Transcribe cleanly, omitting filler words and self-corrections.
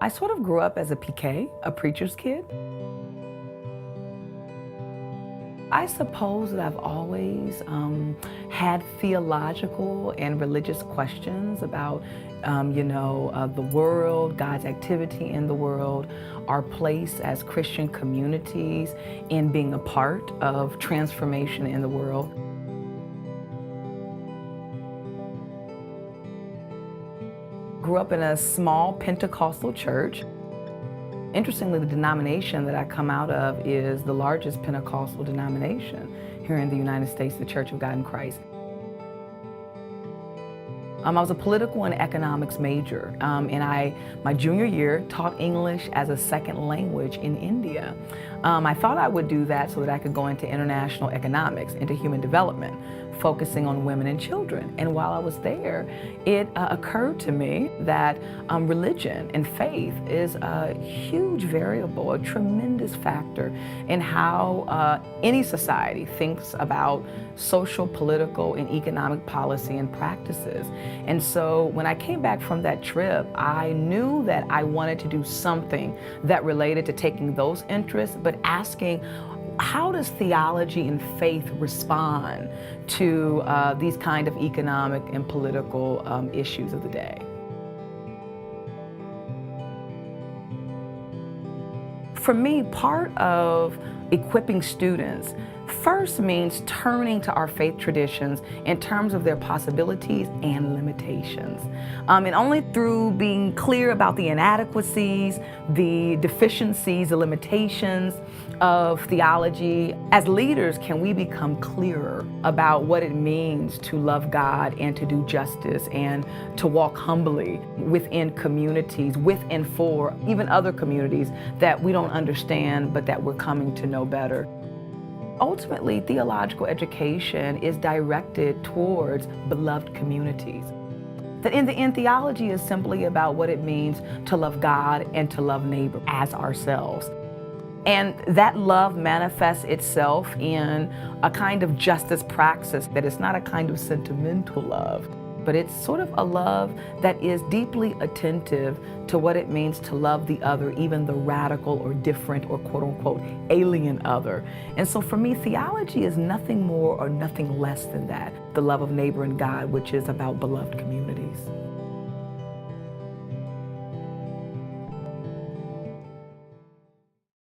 I sort of grew up as a PK, a preacher's kid. I suppose that I've always had theological and religious questions about, the world, God's activity in the world, our place as Christian communities in being a part of transformation in the world. Grew up in a small Pentecostal church. Interestingly, the denomination that I come out of is the largest Pentecostal denomination here in the United States, the Church of God in Christ. I was a political and economics major, and my junior year, taught English as a second language in India. I thought I would do that so that I could go into international economics, into human development, focusing on women and children. And while I was there, it occurred to me that religion and faith is a huge variable, a tremendous factor in how any society thinks about social, political, and economic policy and practices. And so when I came back from that trip, I knew that I wanted to do something that related to taking those interests, but asking, how does theology and faith respond to these kind of economic and political issues of the day? For me, part of equipping students first means turning to our faith traditions in terms of their possibilities and limitations. And only through being clear about the inadequacies, the deficiencies, the limitations of theology, as leaders can we become clearer about what it means to love God and to do justice and to walk humbly within communities, with and for even other communities that we don't understand but that we're coming to know better. Ultimately, theological education is directed towards beloved communities. That in the end, theology is simply about what it means to love God and to love neighbor as ourselves. And that love manifests itself in a kind of justice praxis that is not a kind of sentimental love, but it's sort of a love that is deeply attentive to what it means to love the other, even the radical or different or quote unquote alien other. And so for me, theology is nothing more or nothing less than that, the love of neighbor and God, which is about beloved communities.